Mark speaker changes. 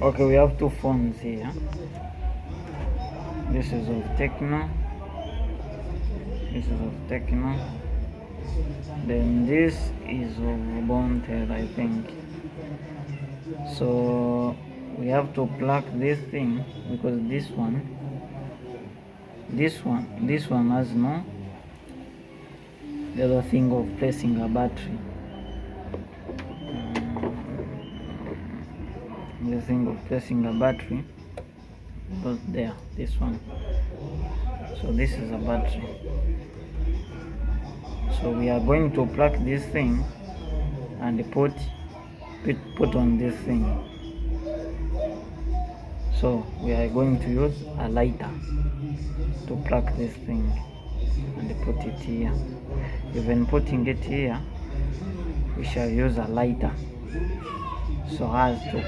Speaker 1: Okay, we have two phones here. This is of Tecno. This is of Tecno. Then this is of Bontel, I think. So we have to plug this thing because this one has no the other thing of placing a battery. The thing of placing a battery was there, this one. So this is a battery. So we are going to plug this thing and put on this thing. So we are going to use a lighter to plug this thing and put it here. Even putting it here, we shall use a lighter so as to